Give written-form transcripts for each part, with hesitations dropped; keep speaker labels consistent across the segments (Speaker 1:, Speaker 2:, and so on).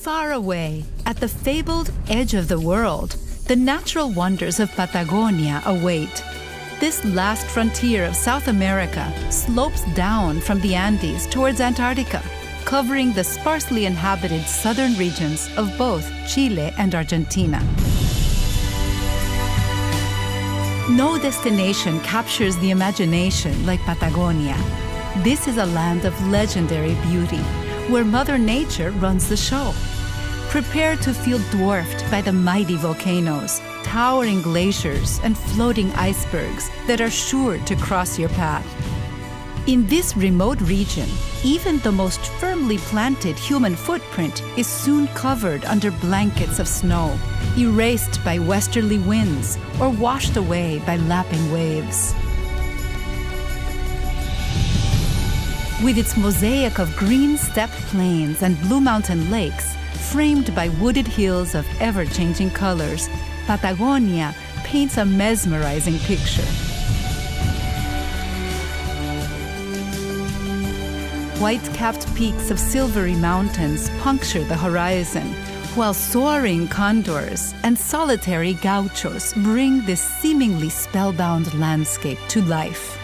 Speaker 1: Far away, at the fabled edge of the world, the natural wonders of Patagonia await. This last frontier of South America slopes down from the Andes towards Antarctica, covering the sparsely inhabited southern regions of both Chile and Argentina. No destination captures the imagination like Patagonia. This is a land of legendary beauty, where Mother Nature runs the show. Prepare to feel dwarfed by the mighty volcanoes, towering glaciers, and floating icebergs that are sure to cross your path. In this remote region, even the most firmly planted human footprint is soon covered under blankets of snow, erased by westerly winds or washed away by lapping waves. With its mosaic of green steppe plains and blue mountain lakes, framed by wooded hills of ever-changing colors, Patagonia paints a mesmerizing picture. White-capped peaks of silvery mountains puncture the horizon, while soaring condors and solitary gauchos bring this seemingly spellbound landscape to life.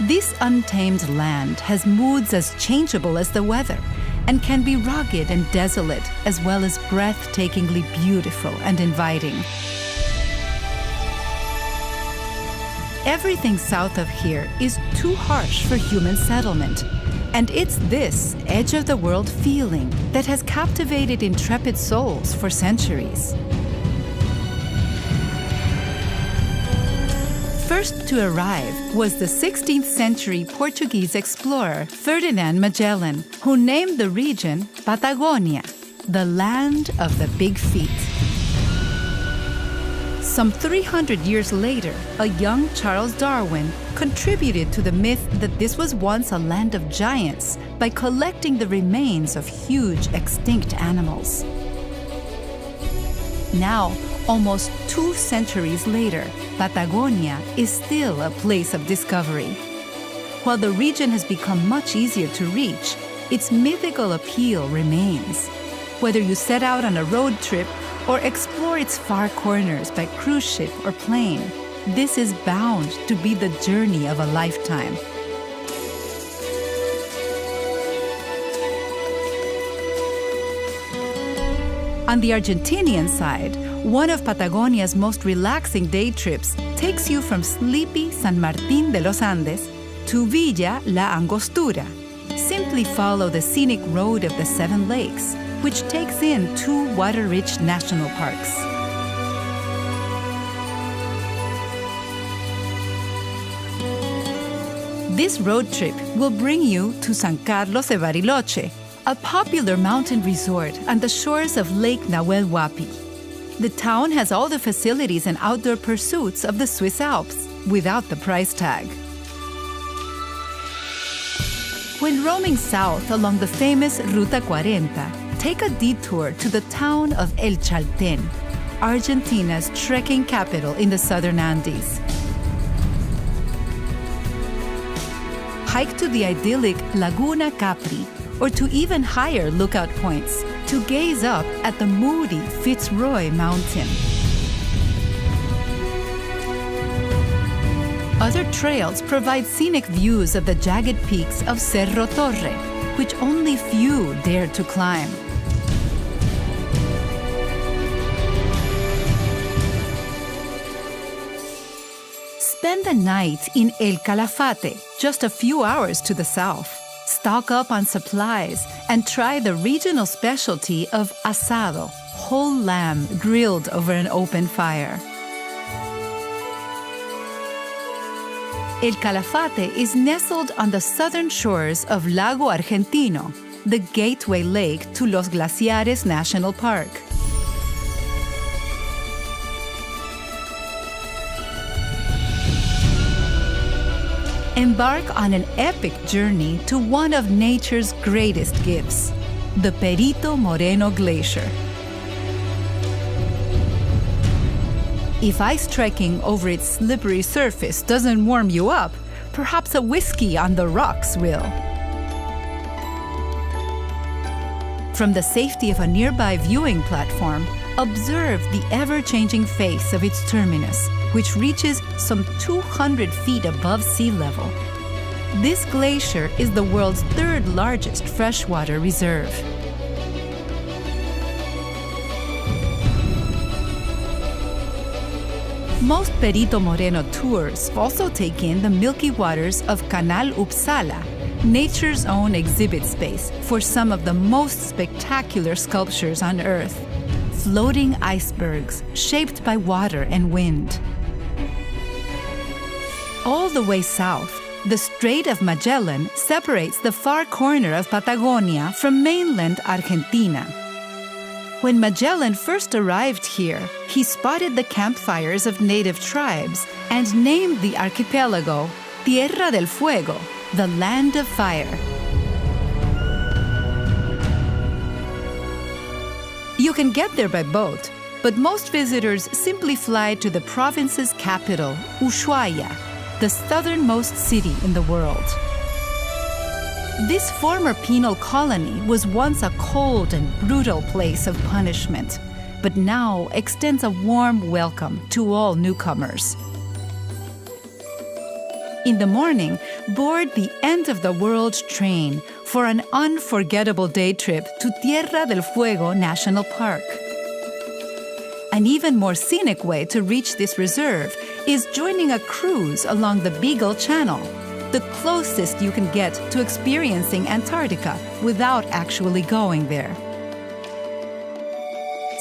Speaker 1: This untamed land has moods as changeable as the weather, and can be rugged and desolate, as well as breathtakingly beautiful and inviting. Everything south of here is too harsh for human settlement, and it's this edge-of-the-world feeling that has captivated intrepid souls for centuries. First to arrive was the 16th century Portuguese explorer Ferdinand Magellan, who named the region Patagonia, the land of the big feet. Some 300 years later, a young Charles Darwin contributed to the myth that this was once a land of giants by collecting the remains of huge extinct animals. Now, almost 2 centuries later, Patagonia is still a place of discovery. While the region has become much easier to reach, its mythical appeal remains. Whether you set out on a road trip or explore its far corners by cruise ship or plane, this is bound to be the journey of a lifetime. On the Argentinian side, one of Patagonia's most relaxing day trips takes you from sleepy San Martín de los Andes to Villa La Angostura. Simply follow the scenic road of the 7 lakes, which takes in 2 water-rich national parks. This road trip will bring you to San Carlos de Bariloche, a popular mountain resort on the shores of Lake Nahuel Huapi. The town has all the facilities and outdoor pursuits of the Swiss Alps, without the price tag. When roaming south along the famous Ruta 40, take a detour to the town of El Chaltén, Argentina's trekking capital in the southern Andes. Hike to the idyllic Laguna Capri, or to even higher lookout points to gaze up at the moody Fitzroy Mountain. Other trails provide scenic views of the jagged peaks of Cerro Torre, which only few dare to climb. Spend the night in El Calafate, just a few hours to the south. Stock up on supplies and try the regional specialty of asado, whole lamb grilled over an open fire. El Calafate is nestled on the southern shores of Lago Argentino, the gateway lake to Los Glaciares National Park. Embark on an epic journey to one of nature's greatest gifts, the Perito Moreno Glacier. If ice trekking over its slippery surface doesn't warm you up, perhaps a whiskey on the rocks will. From the safety of a nearby viewing platform, observe the ever-changing face of its terminus, which reaches some 200 feet above sea level. This glacier is the world's third largest freshwater reserve. Most Perito Moreno tours also take in the milky waters of Canal Uppsala, nature's own exhibit space for some of the most spectacular sculptures on Earth. Floating icebergs shaped by water and wind. All the way south, the Strait of Magellan separates the far corner of Patagonia from mainland Argentina. When Magellan first arrived here, he spotted the campfires of native tribes and named the archipelago Tierra del Fuego, the land of fire. You can get there by boat, but most visitors simply fly to the province's capital, Ushuaia, the southernmost city in the world. This former penal colony was once a cold and brutal place of punishment, but now extends a warm welcome to all newcomers. In the morning, board the end-of-the-world train for an unforgettable day trip to Tierra del Fuego National Park. An even more scenic way to reach this reserve is joining a cruise along the Beagle Channel, the closest you can get to experiencing Antarctica without actually going there.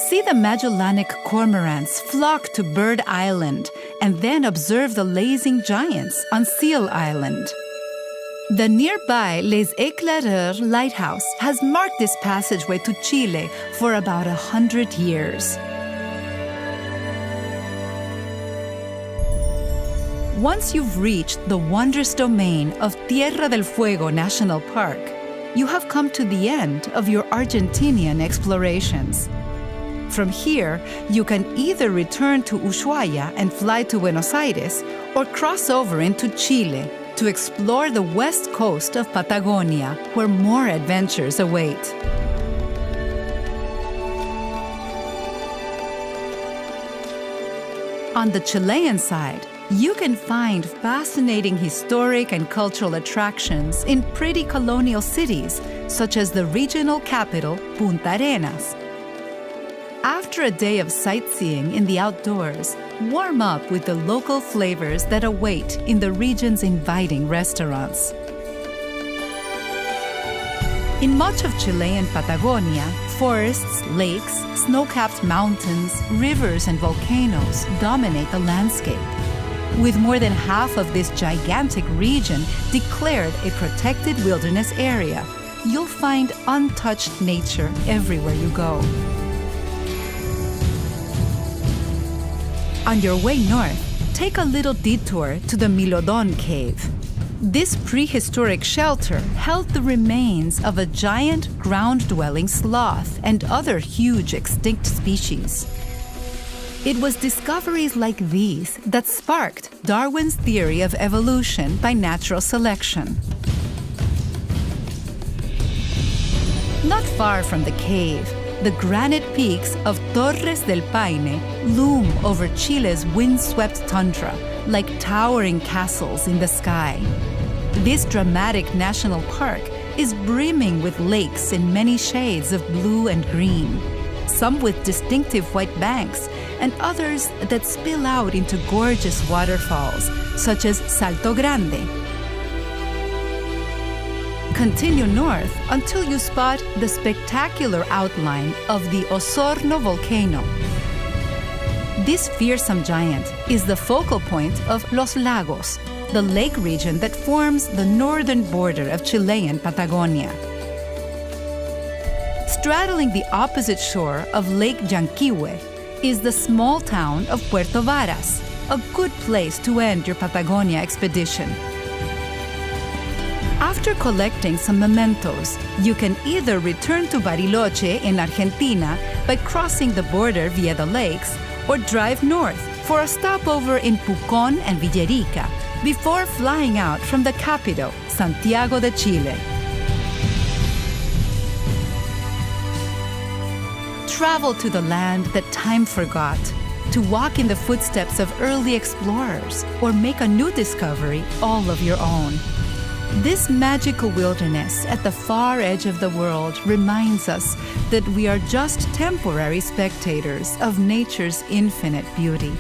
Speaker 1: See the Magellanic cormorants flock to Bird Island and then observe the lazing giants on Seal Island. The nearby Les Éclaireurs lighthouse has marked this passageway to Chile for about 100 years. Once you've reached the wondrous domain of Tierra del Fuego National Park, you have come to the end of your Argentinian explorations. From here, you can either return to Ushuaia and fly to Buenos Aires, or cross over into Chile to explore the west coast of Patagonia, where more adventures await. On the Chilean side, you can find fascinating historic and cultural attractions in pretty colonial cities, such as the regional capital, Punta Arenas. After a day of sightseeing in the outdoors, warm up with the local flavors that await in the region's inviting restaurants. In much of Chilean Patagonia, forests, lakes, snow-capped mountains, rivers, and volcanoes dominate the landscape. With more than half of this gigantic region declared a protected wilderness area, you'll find untouched nature everywhere you go. On your way north, take a little detour to the Milodon Cave. This prehistoric shelter held the remains of a giant ground-dwelling sloth and other huge extinct species. It was discoveries like these that sparked Darwin's theory of evolution by natural selection. Not far from the cave, the granite peaks of Torres del Paine loom over Chile's windswept tundra like towering castles in the sky. This dramatic national park is brimming with lakes in many shades of blue and green, some with distinctive white banks and others that spill out into gorgeous waterfalls, such as Salto Grande. Continue north until you spot the spectacular outline of the Osorno volcano. This fearsome giant is the focal point of Los Lagos, the lake region that forms the northern border of Chilean Patagonia. Straddling the opposite shore of Lake Yanquihue is the small town of Puerto Varas, a good place to end your Patagonia expedition. After collecting some mementos, you can either return to Bariloche in Argentina by crossing the border via the lakes, or drive north for a stopover in Pucón and Villerica before flying out from the capital, Santiago de Chile. travel to the land that time forgot, to walk in the footsteps of early explorers, or make a new discovery all of your own. This magical wilderness at the far edge of the world reminds us that we are just temporary spectators of nature's infinite beauty.